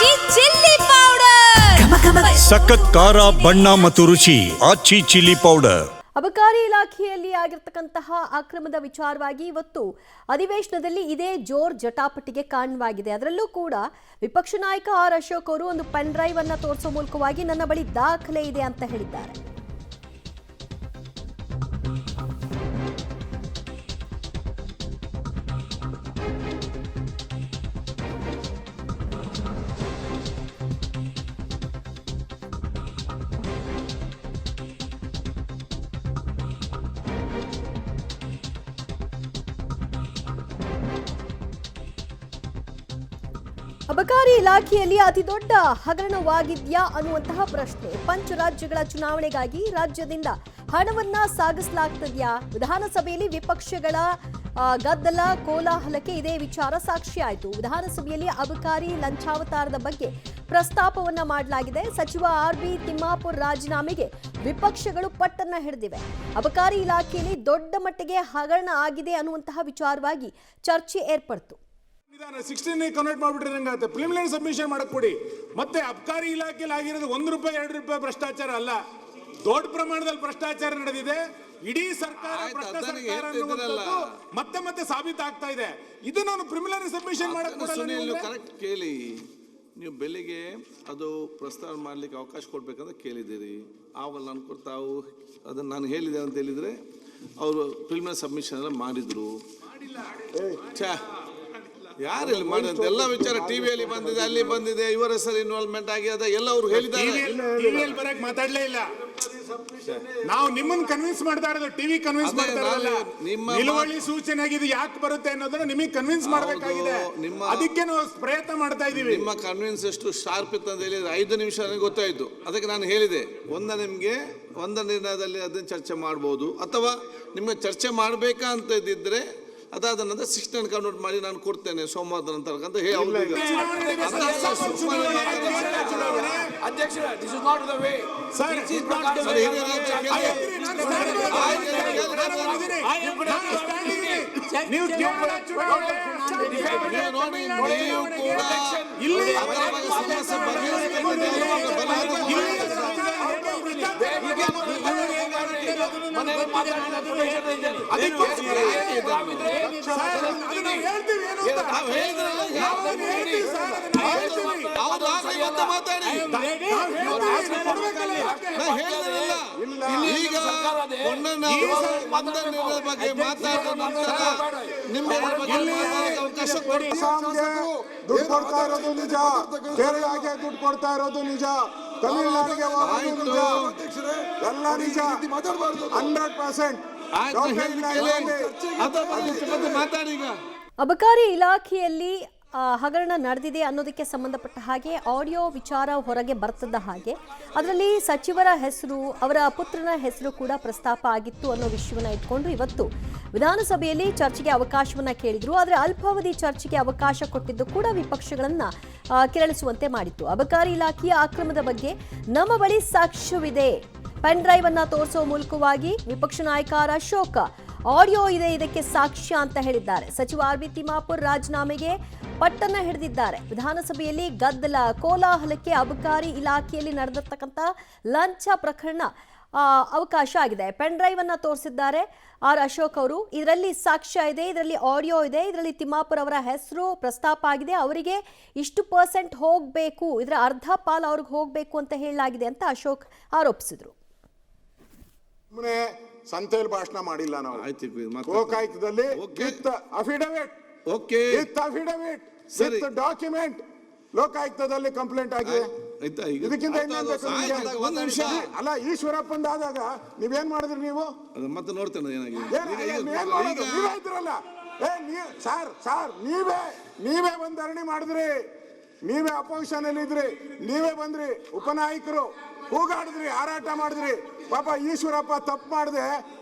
ಆಚಿ chilli powder ಸಖತ್ ಖಾರ ಬಣ್ಣ ಮತ್ತು ರುಚಿ ಆಚಿ ಚಿಲ್ಲಿ ಪೌಡರ್. ಅಬಕಾರಿ ಇಲಾಖೆಯಲ್ಲಿ ಆಗಿರತಕ್ಕಂತಹ ಅಕ್ರಮದ ವಿಚಾರವಾಗಿ ಇವತ್ತು ಅಧಿವೇಶನದಲ್ಲಿ ಇದೇ ಜೋರ್ ಜಟಾಪಟಿಗೆ ಕಾರಣವಾಗಿದೆ. ಅದರಲ್ಲೂ ಕೂಡ ವಿಪಕ್ಷ ನಾಯಕ ಆರ್ ಅಶೋಕ್ ಅವರು ಒಂದು ಪೆನ್ ಡ್ರೈವ್ ಅನ್ನು ತೋರಿಸುವ ಮೂಲಕವಾಗಿ ನನ್ನ ಬಳಿ ದಾಖಲೆ ಇದೆ ಅಂತ ಹೇಳಿದ್ದಾರೆ. ಅಬಕಾರಿ ಇಲಾಖೆಯಲ್ಲಿ ಅತಿ ದೊಡ್ಡ ಹಗರಣವಾಗಿದ್ಯಾ ಅನ್ನುವಂತಹ ಪ್ರಶ್ನೆ. ಪಂಚರಾಜ್ಯಗಳ ಚುನಾವಣೆಗಾಗಿ ರಾಜ್ಯದಿಂದ ಹಣವನ್ನ ಸಾಗಿಸಲಾಗ್ತದ್ಯಾ? ವಿಧಾನಸಭೆಯಲ್ಲಿ ವಿಪಕ್ಷಗಳ ಗದ್ದಲ ಕೋಲಾಹಲಕ್ಕೆ ಇದೇ ವಿಚಾರ ಸಾಕ್ಷಿಯಾಯಿತು. ವಿಧಾನಸಭೆಯಲ್ಲಿ ಅಬಕಾರಿ ಲಂಚಾವತಾರದ ಬಗ್ಗೆ ಪ್ರಸ್ತಾಪವನ್ನ ಮಾಡಲಾಗಿದೆ. ಸಚಿವ ಆರ್.ಬಿ. ತಿಮ್ಮಾಪುರ್ ರಾಜೀನಾಮೆಗೆ ವಿಪಕ್ಷಗಳು ಪಟ್ಟನ್ನ ಹಿಡಿದಿವೆ. ಅಬಕಾರಿ ಇಲಾಖೆಯಲ್ಲಿ ದೊಡ್ಡ ಮಟ್ಟಿಗೆ ಹಗರಣ ಆಗಿದೆ ಅನ್ನುವಂತಹ ವಿಚಾರವಾಗಿ ಚರ್ಚೆ ಏರ್ಪಡ್ತು. 16 ಕನ್ವರ್ಟ್ ಮಾಡ್ಬಿಟ್ರೆ ನಂಗಾಗುತ್ತೆ. ಪ್ರಿಲಿಮಿನರಿ ಸಬ್ಮಿಷನ್ ಮಾಡಕ್ ಕೊಡಿ. ಮತ್ತೆ ಅಬಕಾರಿ ಇಲಾಖೆಯಲ್ಲಿ ಆಗಿರೋದು ₹1 ₹2 ಭ್ರಷ್ಟಾಚಾರ ಅಲ್ಲ, ದೊಡ್ಡ ಪ್ರಮಾಣದಲ್ಲಿ ಭ್ರಷ್ಟಾಚಾರ ನಡೆದಿದೆ. ಇಡೀ ಸರ್ಕಾರ ಭ್ರಷ್ಟ ಸರ್ಕಾರ ಅನ್ನುವಂಥದ್ದು ಮತ್ತೆ ಮತ್ತೆ ಸಾಬೀತಾಗ್ತಾ ಇದೆ. ಇದು ನಾನು ಪ್ರಿಲಿಮಿನರಿ ಸಬ್ಮಿಷನ್ ಮಾಡಕ್ ಕೊಡಲ್ಲ. ಕರೆಕ್ಟ್ ಕೇಳಿ, ನೀವು ಬೆಳಿಗ್ಗೆ ಅದು ಪ್ರಸ್ತಾವ ಮಾಡ್ಲಿಕ್ಕೆ ಅವಕಾಶ ಕೊಡ್ಬೇಕಂತ ಕೇಳಿದ್ದೀರಿ. ಆವಾಗ ನಾನು ತಾವು ಅದನ್ನು ನಾನು ಹೇಳಿದೆ ಅಂತ ಹೇಳಿದ್ರೆ ಅವರು ಪ್ರಿಲಿಮಿನರಿ ಸಬ್ಮಿಷನ್ ಎಲ್ಲ ಮಾಡಿದ್ರು. ಯಾರಲ್ಲಿ ಮಾಡಿದಂತ ಎಲ್ಲ ವಿಚಾರ ಟಿವಿಯಲ್ಲಿ ಬಂದಿದೆ, ಅಲ್ಲಿ ಬಂದಿದೆ, ಇವರ ಹೆಸರು ಇನ್ವಾಲ್ವ್ಮೆಂಟ್ ಆಗಿದೆ ಎಲ್ಲ ಅವ್ರು ಹೇಳಿದ್ದಾರೆ. ಟಿವಿಯಲ್ಲಿ ಬರಕ್ ಮಾತಾಡ್ಲೇ ಇಲ್ಲ. ನಾವು ನಿಮ್ಮನ್ನ ಕನ್ವಿನ್ಸ್ ಮಾಡ್ತಾ ಇರೋದು, ಟಿವಿ ಕನ್ವಿನ್ಸ್ ಮಾಡ್ತಾ ಇರಲ್ಲ. ನಿಮ್ಮ ನಿಲುವಳಿ ಸೂಚನೆ ಆಗಿದೆ ಯಾಕೆ ಬರುತ್ತೆ ಅನ್ನೋದನ್ನ ನಿಮಗೆ ಕನ್ವಿನ್ಸ್ ಮಾಡಬೇಕಾಗಿದೆ. ಅದಕ್ಕೆ ನಾವು ಪ್ರಯತ್ನ ಮಾಡ್ತಾ ಇದೀವಿ. ನಿಮ್ಮ ಕನ್ವಿನ್ಸ್ ಎಷ್ಟು ಶಾರ್ಪ್ ಇತ್ತು ಅಂತ ಹೇಳಿದ್ರೆ 5 ನಿಮಿಷ ನನಗೆ ಗೊತ್ತಾಯ್ತು. ಅದಕ್ಕೆ ನಾನು ಹೇಳಿದೆ, ನಿಮಗೆ ಒಂದು ನಿರ್ಣಯದಲ್ಲಿ ಅದನ್ನ ಚರ್ಚೆ ಮಾಡ್ಬೋದು, ಅಥವಾ ನಿಮ್ಗೆ ಚರ್ಚೆ ಮಾಡಬೇಕಾ ಅಂತ ಇದ್ದಿದ್ರೆ ಅದಾದ ನಂತರ 16 ಕನ್ವರ್ಟ್ ಮಾಡಿ ನಾನು ಕೊಡ್ತೇನೆ ಸೋಮವಾರದ ನಂತರ ಅಂತ ಹೇಳಿ ಈಗ ಬಗ್ಗೆ ಮಾತಾಡಿದ ನಂತರ ಅವಕಾಶ ಕೊಡಿ. ದುಡ್ಡು ಕೊಡ್ತಾ ಇರೋದು ನಿಜ, ಕೇರಳಗೆ ದುಡ್ಡು ಕೊಡ್ತಾ ಇರೋದು ನಿಜ, ತಮಿಳುನಾಡಿಗೆ ಎಲ್ಲ ನಿಜ, 100%. ಅಬಕಾರಿ ಇಲಾಖೆಯಲ್ಲಿ ಹಗರಣ ನಡೆದಿದೆ ಅನ್ನೋದಕ್ಕೆ ಸಂಬಂಧಪಟ್ಟ ಹಾಗೆ ಆಡಿಯೋ ವಿಚಾರ ಹೊರಗೆ ಬರ್ತದ ಹಾಗೆ ಅದರಲ್ಲಿ ಸಚಿವರ ಹೆಸರು, ಅವರ ಪುತ್ರನ ಹೆಸರು ಕೂಡ ಪ್ರಸ್ತಾಪ ಆಗಿತ್ತು ಅನ್ನೋ ವಿಷಯವನ್ನ ಇಟ್ಕೊಂಡು ಇವತ್ತು ವಿಧಾನಸಭೆಯಲ್ಲಿ ಚರ್ಚೆಗೆ ಅವಕಾಶವನ್ನ ಕೇಳಿದ್ರು. ಆದರೆ ಅಲ್ಪಾವಧಿ ಚರ್ಚೆಗೆ ಅವಕಾಶ ಕೊಟ್ಟಿದ್ದು ಕೂಡ ವಿಪಕ್ಷಗಳನ್ನ ಕೆರಳಿಸುವಂತೆ ಮಾಡಿತ್ತು. ಅಬಕಾರಿ ಇಲಾಖೆಯ ಅಕ್ರಮದ ಬಗ್ಗೆ ನಮ್ಮ ಬಳಿ ಸಾಕ್ಷ್ಯವಿದೆ, ಪೆನ್ ಡ್ರೈವ್ ಅನ್ನ ತೋರಿಸುವ ಮೂಲಕವಾಗಿ ವಿಪಕ್ಷ ನಾಯಕ ಆರ್ ಅಶೋಕ್ ಆಡಿಯೋ ಇದೆ, ಇದಕ್ಕೆ ಸಾಕ್ಷ್ಯ ಅಂತ ಹೇಳಿದ್ದಾರೆ. ಸಚಿವ ಆರ್.ಬಿ. ತಿಮ್ಮಾಪುರ್ ರಾಜೀನಾಮೆಗೆ ಪಟ್ಟನ್ನ ಹಿಡಿದಿದ್ದಾರೆ. ವಿಧಾನಸಭೆಯಲ್ಲಿ ಗದ್ದಲ ಕೋಲಾಹಲಕ್ಕೆ ಅಬಕಾರಿ ಇಲಾಖೆಯಲ್ಲಿ ನಡೆದಿರ್ತಕ್ಕಂಥ ಲಂಚ ಪ್ರಕರಣ ಅವಕಾಶ ಆಗಿದೆ. ಪೆನ್ ಡ್ರೈವ್ ಅನ್ನ ತೋರಿಸಿದ್ದಾರೆ ಆರ್ ಅಶೋಕ್ ಅವರು. ಇದರಲ್ಲಿ ಸಾಕ್ಷ್ಯ ಇದೆ, ಇದರಲ್ಲಿ ಆಡಿಯೋ ಇದೆ, ಇದರಲ್ಲಿ ತಿಮ್ಮಾಪುರ್ ಅವರ ಹೆಸರು ಪ್ರಸ್ತಾಪ ಆಗಿದೆ, ಅವರಿಗೆ ಇಷ್ಟು % ಹೋಗಬೇಕು, ಇದರ ಅರ್ಧ ಪಾಲು ಅವ್ರಿಗೆ ಹೋಗಬೇಕು ಅಂತ ಹೇಳಲಾಗಿದೆ ಅಂತ ಅಶೋಕ್ ಆರೋಪಿಸಿದ್ರು. ಸಂತೆಯಲ್ಲಿ ಭಾಷಣ ಮಾಡಿಲ್ಲ ನಾವು. ಲೋಕಾಯುಕ್ತದಲ್ಲಿ ಅಫಿಡವಿಟ್ ಡಾಕ್ಯುಮೆಂಟ್ ಲೋಕಾಯುಕ್ತದಲ್ಲಿ ಕಂಪ್ಲೇಂಟ್ ಆಗಿದೆ. ಇದಕ್ಕಿಂತ ಅಲ್ಲ, ಈಶ್ವರಪ್ಪಂದ ಆದಾಗ ನೀವೇನ್ ಮಾಡಿದ್ರಿ? ನೀವು ಮತ್ತೆ ನೋಡ್ತೇನೆ ನೀವೇ ಬಂದ್ ಧರಣಿ ಮಾಡಿದ್ರಿ, ನೀವೇ ಅಪೋಸಿಷನ್ ನೀವೇ ಬಂದ್ರಿ, ಉಪನಾಯಕರು ಕೂಗಾಡಿದ್ರಿ, ಹಾರಾಟ ಮಾಡಿದ್ರಿ. ಪಾಪ ಈಶ್ವರಪ್ಪ ತಪ್ಪು ಮಾಡದೆ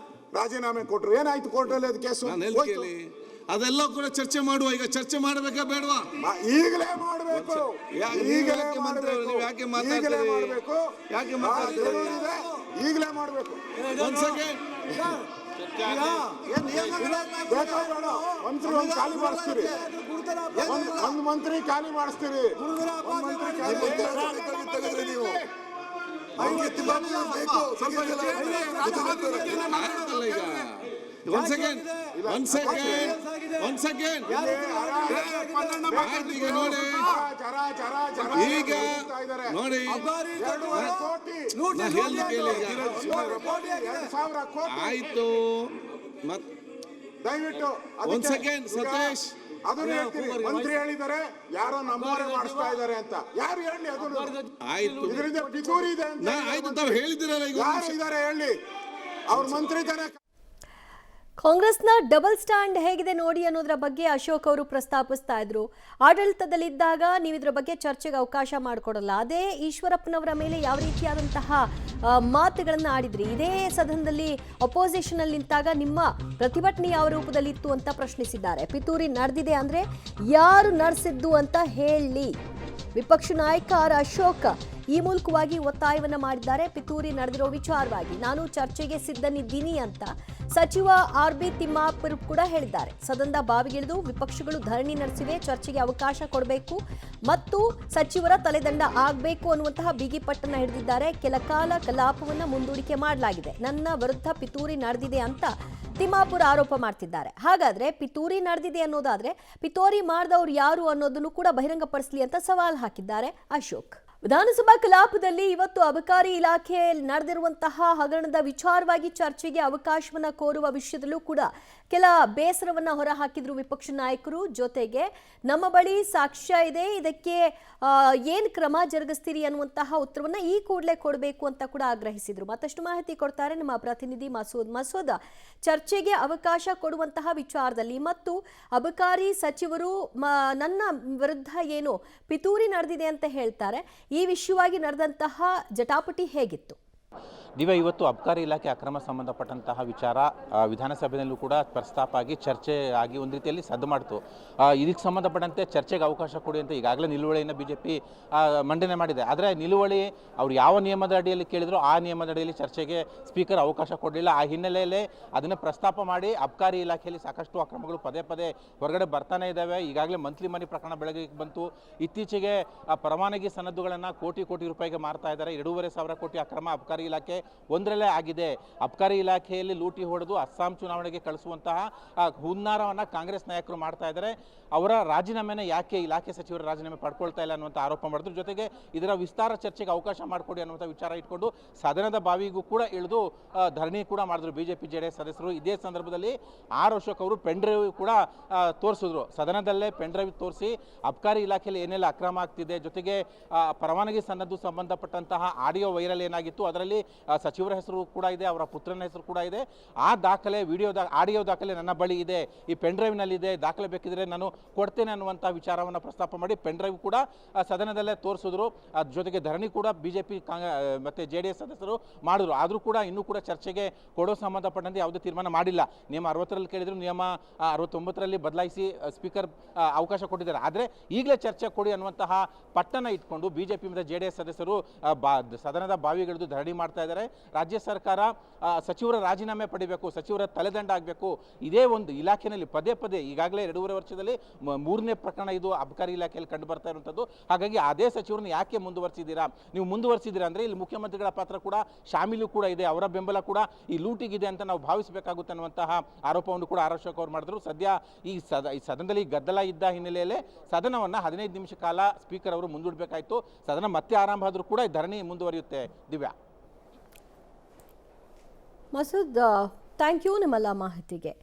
ರಾಜೀನಾಮೆ ಕೊಟ್ರು. ಏನಾಯ್ತು ಕೋರ್ಟಲ್ಲಿ ಅದು ಕೇಸು? ಅದೆಲ್ಲ ಕೂಡ ಚರ್ಚೆ ಮಾಡುವ. ಈಗ ಚರ್ಚೆ ಮಾಡಬೇಕಾ ಬೇಡವಾ? ಈಗಲೇ ಮಾಡಬೇಕು, ಈಗಲೇ ಮಾಡಬೇಕು, ಯಾಕೆ ಮಾತಾಡ್ತೀರಿ? ಈಗಲೇ ಮಾಡಬೇಕು. ಒಂದ್ ಸೆಕೆಂಡ್ ಬೇಕಾ ಬೇಡ? ಮಂತ್ರಿ ಒಂದು ಖಾಲಿ ಮಾಡಿಸ್ತೀರಿ, ಒಂದು ಮಂತ್ರಿ ಖಾಲಿ ಮಾಡಿಸ್ತೀರಿ, ಒಂದ್ ಮಂತ್ರಿ ಖಾಲಿ ತೆಗೆದ್ರಿ ನೀವು. ಆಯ್ತಲ್ಲ ಈಗ ಒಂದ್ ಸೆಕೆಂಡ್ ಈಗ ನೋಡಿ ಈಗ ನೋಡಿ ಆಯ್ತು ಮತ್ ದಯವಿಟ್ಟು ಒಂದ್ ಸೆಕೆಂಡ್ ಸತೀಶ್ ಅದನ್ನ ಹೇಳ್ತೀರಿ. ಮಂತ್ರಿ ಹೇಳಿದ್ದಾರೆ ಯಾರೋ ನಮ್ಮವರೇ ಮಾಡಿಸ್ತಾ ಇದ್ದಾರೆ ಅಂತ. ಯಾರು ಹೇಳಿ? ಅದನ್ನು ಆಯ್ತು ಇದರಿಂದ ಪಿತೂರಿ ಇದೆ ಅಂತ ಆಯ್ತು ತಾವು ಹೇಳಿದಿರಲ್ಲ ಈಗ ಯಾರು ಇದ್ದಾರೆ ಹೇಳಿ? ಅವ್ರ ಮಂತ್ರಿ ತಾನೇ. ಕಾಂಗ್ರೆಸ್ನ ಡಬಲ್ ಸ್ಟ್ಯಾಂಡ್ ಹೇಗಿದೆ ನೋಡಿ ಅನ್ನೋದರ ಬಗ್ಗೆ ಅಶೋಕ್ ಅವರು ಪ್ರಸ್ತಾಪಿಸ್ತಾ ಇದ್ರು. ಆಡಳಿತದಲ್ಲಿದ್ದಾಗ ನೀವು ಇದರ ಬಗ್ಗೆ ಚರ್ಚೆಗೆ ಅವಕಾಶ ಮಾಡಿಕೊಡಲ್ಲ, ಅದೇ ಈಶ್ವರಪ್ಪನವರ ಮೇಲೆ ಯಾವ ರೀತಿಯಾದಂತಹ ಮಾತುಗಳನ್ನು ಆಡಿದ್ರಿ, ಇದೇ ಸದನದಲ್ಲಿ ಅಪೋಸಿಷನ್ ಅಲ್ಲಿ ನಿಂತಾಗ ನಿಮ್ಮ ಪ್ರತಿಭಟನೆ ಯಾವ ರೂಪದಲ್ಲಿ ಇತ್ತು ಅಂತ ಪ್ರಶ್ನಿಸಿದ್ದಾರೆ. ಪಿತೂರಿ ನಡೆದಿದೆ ಅಂದ್ರೆ ಯಾರು ನಡೆಸಿದ್ದು ಅಂತ ಹೇಳಿ ವಿಪಕ್ಷ ನಾಯಕ ಆರ್ ಅಶೋಕ್ ಈ ಮೂಲಕವಾಗಿ ಒತ್ತಾಯವನ್ನ ಮಾಡಿದ್ದಾರೆ. ಪಿತೂರಿ ನಡೆದಿರೋ ವಿಚಾರವಾಗಿ ನಾನು ಚರ್ಚೆಗೆ ಸಿದ್ಧನಿದ್ದೀನಿ ಅಂತ ಸಚಿವ ಆರ್.ಬಿ. ತಿಮ್ಮಾಪುರ್ ಕೂಡ ಹೇಳಿದ್ದಾರೆ. ಸದನದ ಬಾವಿಗಿಳಿದು ವಿಪಕ್ಷಗಳು ಧರಣಿ ನಡೆಸಿವೆ, ಚರ್ಚೆಗೆ ಅವಕಾಶ ಕೊಡಬೇಕು ಮತ್ತು ಸಚಿವರ ತಲೆದಂಡ ಆಗಬೇಕು ಅನ್ನುವಂತಹ ಬಿಗಿಪಟ್ಟನ್ನ ಹಿಡಿದಿದ್ದಾರೆ. ಕೆಲ ಕಾಲ ಕಲಾಪವನ್ನು ಮುಂದೂಡಿಕೆ ಮಾಡಲಾಗಿದೆ, ನನ್ನ ವಿರುದ್ಧ ಪಿತೂರಿ ನಡೆದಿದೆ ಅಂತ ತಿಮ್ಮಾಪುರ್ ಆರೋಪ ಮಾಡ್ತಿದ್ದಾರೆ. ಹಾಗಾದ್ರೆ ಪಿತೂರಿ ನಡೆದಿದೆ ಅನ್ನೋದಾದ್ರೆ ಪಿತೂರಿ ಮಾಡಿದವರು ಯಾರು ಅನ್ನೋದನ್ನು ಕೂಡ ಬಹಿರಂಗಪಡಿಸಲಿ ಅಂತ ಸವಾಲ್ ಹಾಕಿದ್ದಾರೆ ಅಶೋಕ್. ವಿಧಾನಸಭಾ ಕಲಾಪದಲ್ಲಿ ಇವತ್ತು ಅಬಕಾರಿ ಇಲಾಖೆಯಲ್ಲಿ ನಡೆದಿರುವಂತಹ ಹಗರಣದ ವಿಚಾರವಾಗಿ ಚರ್ಚೆಗೆ ಅವಕಾಶವನ್ನ ಕೋರುವ ವಿಷಯದಲ್ಲೂ ಕೂಡ ಕೆಲ ಬೇಸರವನ್ನ ಹೊರಹಾಕಿದ್ರು ವಿಪಕ್ಷ ನಾಯಕರು. ಜೊತೆಗೆ ನಮ್ಮ ಬಳಿ ಸಾಕ್ಷ್ಯ ಇದೆ, ಇದಕ್ಕೆ ಏನ್ ಕ್ರಮ ಜರುಗಿಸ್ತೀರಿ ಅನ್ನುವಂತಹ ಉತ್ತರವನ್ನ ಈ ಕೂಡಲೇ ಕೊಡಬೇಕು ಅಂತ ಕೂಡ ಆಗ್ರಹಿಸಿದ್ರು. ಮತ್ತಷ್ಟು ಮಾಹಿತಿ ಕೊಡ್ತಾರೆ ನಮ್ಮ ಪ್ರತಿನಿಧಿ ಮಸೂದ್. ಚರ್ಚೆಗೆ ಅವಕಾಶ ಕೊಡುವಂತಹ ವಿಚಾರದಲ್ಲಿ ಮತ್ತು ಅಬಕಾರಿ ಸಚಿವರು ನನ್ನ ವಿರುದ್ಧ ಏನು ಪಿತೂರಿ ನಡೆದಿದೆ ಅಂತ ಹೇಳ್ತಾರೆ, ಈ ವಿಷಯವಾಗಿ ನಡೆದಂತಹ ಜಟಾಪಟಿ ಹೇಗಿತ್ತು? ದಿವ್ಯ, ಇವತ್ತು ಅಬಕಾರಿ ಇಲಾಖೆ ಅಕ್ರಮ ಸಂಬಂಧಪಟ್ಟಂತಹ ವಿಚಾರ ವಿಧಾನಸಭೆಯಲ್ಲೂ ಕೂಡ ಪ್ರಸ್ತಾಪ ಆಗಿ ಚರ್ಚೆ ಆಗಿ ಒಂದು ರೀತಿಯಲ್ಲಿ ಸದ್ದು ಮಾಡ್ತು. ಇದಕ್ಕೆ ಸಂಬಂಧಪಟ್ಟಂತೆ ಚರ್ಚೆಗೆ ಅವಕಾಶ ಕೊಡಿ ಅಂತ ಈಗಾಗಲೇ ನಿಲುವಳಿಯನ್ನು ಬಿಜೆಪಿ ಮಂಡನೆ ಮಾಡಿದೆ. ಆದರೆ ನಿಲುವಳಿ ಅವ್ರು ಯಾವ ನಿಯಮದ ಅಡಿಯಲ್ಲಿ ಕೇಳಿದ್ರು ಆ ನಿಯಮದ ಅಡಿಯಲ್ಲಿ ಚರ್ಚೆಗೆ ಸ್ಪೀಕರ್ ಅವಕಾಶ ಕೊಡಲಿಲ್ಲ. ಆ ಹಿನ್ನೆಲೆಯಲ್ಲಿ ಅದನ್ನು ಪ್ರಸ್ತಾಪ ಮಾಡಿ ಅಬಕಾರಿ ಇಲಾಖೆಯಲ್ಲಿ ಸಾಕಷ್ಟು ಅಕ್ರಮಗಳು ಪದೇ ಪದೇ ಹೊರಗಡೆ ಬರ್ತಾನೆ ಇದ್ದಾವೆ. ಈಗಾಗಲೇ ಮಂತ್ಲಿ ಮನಿ ಪ್ರಕರಣ ಬೆಳಕಿಗೆ ಬಂತು. ಇತ್ತೀಚೆಗೆ ಪರವಾನಗಿ ಸನದುಗಳನ್ನು ಕೋಟಿ ರೂಪಾಯಿಗೆ ಮಾರ್ತಾ ಇದ್ದಾರೆ. 2,500 ಕೋಟಿ ಅಕ್ರಮ ಅಬಕಾರಿ ಇಲಾಖೆ ಒಂದರಲ್ಲೇ ಆಗಿದೆ. ಅಬಕಾರಿ ಇಲಾಖೆಯಲ್ಲಿ ಲೂಟಿ ಹೊಡೆದು ಅಸ್ಸಾಂ ಚುನಾವಣೆಗೆ ಕಳಿಸುವಂತಹ ಹುನ್ನಾರವನ್ನು ಕಾಂಗ್ರೆಸ್ ನಾಯಕರು ಮಾಡ್ತಾ ಇದ್ದಾರೆ. ಅವರ ರಾಜೀನಾಮೆನ ಯಾಕೆ ಇಲಾಖೆ ಸಚಿವರ ರಾಜೀನಾಮೆ ಪಡ್ಕೊಳ್ತಾ ಇಲ್ಲ ಅನ್ನುವಂಥ ಆರೋಪ ಮಾಡಿದ್ರು. ಜೊತೆಗೆ ಇದರ ವಿಸ್ತಾರ ಚರ್ಚೆಗೆ ಅವಕಾಶ ಮಾಡಿಕೊಡಿ ಅನ್ನುವಂಥ ವಿಚಾರ ಇಟ್ಕೊಂಡು ಸದನದ ಬಾವಿಗೂ ಕೂಡ ಇಳಿದು ಧರಣಿ ಕೂಡ ಮಾಡಿದ್ರು ಬಿಜೆಪಿ ಜೆಡಿಎಸ್ ಸದಸ್ಯರು. ಇದೇ ಸಂದರ್ಭದಲ್ಲಿ ಆರ್ ಅಶೋಕ್ ಅವರು ಪೆನ್ಡ್ರೈವ್ ಕೂಡ ತೋರಿಸಿದ್ರು. ಸದನದಲ್ಲೇ ಪೆನ್ಡ್ರೈವ್ ತೋರಿಸಿ ಅಬಕಾರಿ ಇಲಾಖೆಯಲ್ಲಿ ಏನೆಲ್ಲ ಅಕ್ರಮ ಆಗ್ತಿದೆ, ಜೊತೆಗೆ ಪರವಾನಗಿ ಸನ್ನದ್ದು ಸಂಬಂಧಪಟ್ಟಂತಹ ಆಡಿಯೋ ವೈರಲ್ ಏನಾಗಿತ್ತು ಅದರಲ್ಲಿ ಸಚಿವರ ಹೆಸರು ಕೂಡ ಇದೆ, ಅವರ ಪುತ್ರನ ಹೆಸರು ಕೂಡ ಇದೆ. ಆ ದಾಖಲೆ ಆಡಿಯೋ ದಾಖಲೆ ನನ್ನ ಬಳಿ ಇದೆ, ಈ ಪೆನ್ಡ್ರೈವ್ನಲ್ಲಿದೆ, ದಾಖಲೆ ಬೇಕಿದ್ರೆ ನಾನು ಕೊಡ್ತೇನೆ ಅನ್ನುವಂಥ ವಿಚಾರವನ್ನು ಪ್ರಸ್ತಾಪ ಮಾಡಿ ಪೆನ್ಡ್ರೈವ್ ಕೂಡ ಸದನದಲ್ಲೇ ತೋರಿಸಿದ್ರು. ಜೊತೆಗೆ ಧರಣಿ ಕೂಡ ಬಿಜೆಪಿ ಮತ್ತು JDS ಸದಸ್ಯರು ಮಾಡಿದ್ರು. ಆದರೂ ಕೂಡ ಇನ್ನೂ ಕೂಡ ಚರ್ಚೆಗೆ ಕೊಡೋ ಸಂಬಂಧಪಟ್ಟಂತೆ ಯಾವುದೇ ತೀರ್ಮಾನ ಮಾಡಿಲ್ಲ. ನಿಯಮ 60ರಲ್ಲಿ ಕೇಳಿದ್ರು, ನಿಯಮ 69ರಲ್ಲಿ ಬದಲಾಯಿಸಿ ಸ್ಪೀಕರ್ ಅವಕಾಶ ಕೊಟ್ಟಿದ್ದಾರೆ. ಆದರೆ ಈಗಲೇ ಚರ್ಚೆ ಕೊಡಿ ಅನ್ನುವಂತಹ ಪಟ್ಟಣ ಇಟ್ಕೊಂಡು ಬಿಜೆಪಿ ಮತ್ತು JDS ಸದಸ್ಯರು ಸದನದ ಬಾವಿಗಿಳಿದು ಧರಣಿ ಮಾಡ್ತಾ ಇದ್ದಾರೆ. ರಾಜ್ಯ ಸರ್ಕಾರ ಸಚಿವರ ರಾಜೀನಾಮೆ ಪಡಿಬೇಕು, ಸಚಿವರ ತಲೆದಂಡ ಆಗಬೇಕು. ಇದೇ ಒಂದು ಇಲಾಖೆಯಲ್ಲಿ ಪದೇ ಪದೇ ಈಗಾಗಲೇ 2.5 ವರ್ಷದಲ್ಲಿ 3ನೇ ಪ್ರಕರಣ ಇದು ಅಬಕಾರಿ ಇಲಾಖೆಯಲ್ಲಿ ಕಂಡು ಬರ್ತಾ ಇರುವಂಥದ್ದು. ಹಾಗಾಗಿ ಅದೇ ಸಚಿವರನ್ನ ಯಾಕೆ ಮುಂದುವರಿಸಿದ್ದೀರಾ? ನೀವು ಮುಂದುವರಿಸಿದ್ದೀರಾ ಅಂದರೆ ಇಲ್ಲಿ ಮುಖ್ಯಮಂತ್ರಿಗಳ ಪಾತ್ರ ಕೂಡ ಶಾಮೀಲು ಕೂಡ ಇದೆ, ಅವರ ಬೆಂಬಲ ಕೂಡ ಈ ಲೂಟಿಗಿದೆ ಅಂತ ನಾವು ಭಾವಿಸಬೇಕಾಗುತ್ತೆ ಅನ್ನುವಂತಹ ಆರೋಪವನ್ನು ಕೂಡ ಆರ್ ಅಶೋಕ್ ಅವರು ಮಾಡಿದ್ರು. ಸದ್ಯ ಈ ಸದನದಲ್ಲಿ ಗದ್ದಲ ಇದ್ದ ಹಿನ್ನೆಲೆಯಲ್ಲೇ ಸದನವನ್ನು 15 ನಿಮಿಷ ಕಾಲ ಸ್ಪೀಕರ್ ಅವರು ಮುಂದೂಡಬೇಕಾಯಿತು. ಸದನ ಮತ್ತೆ ಆರಂಭ ಆದರೂ ಕೂಡ ಧರಣಿ ಮುಂದುವರಿಯುತ್ತೆ. ದಿವ್ಯಾ. ಮಸೂದ್, ಥ್ಯಾಂಕ್ ಯು ನಿಮ್ಮೆಲ್ಲ ಮಾಹಿತಿಗೆ.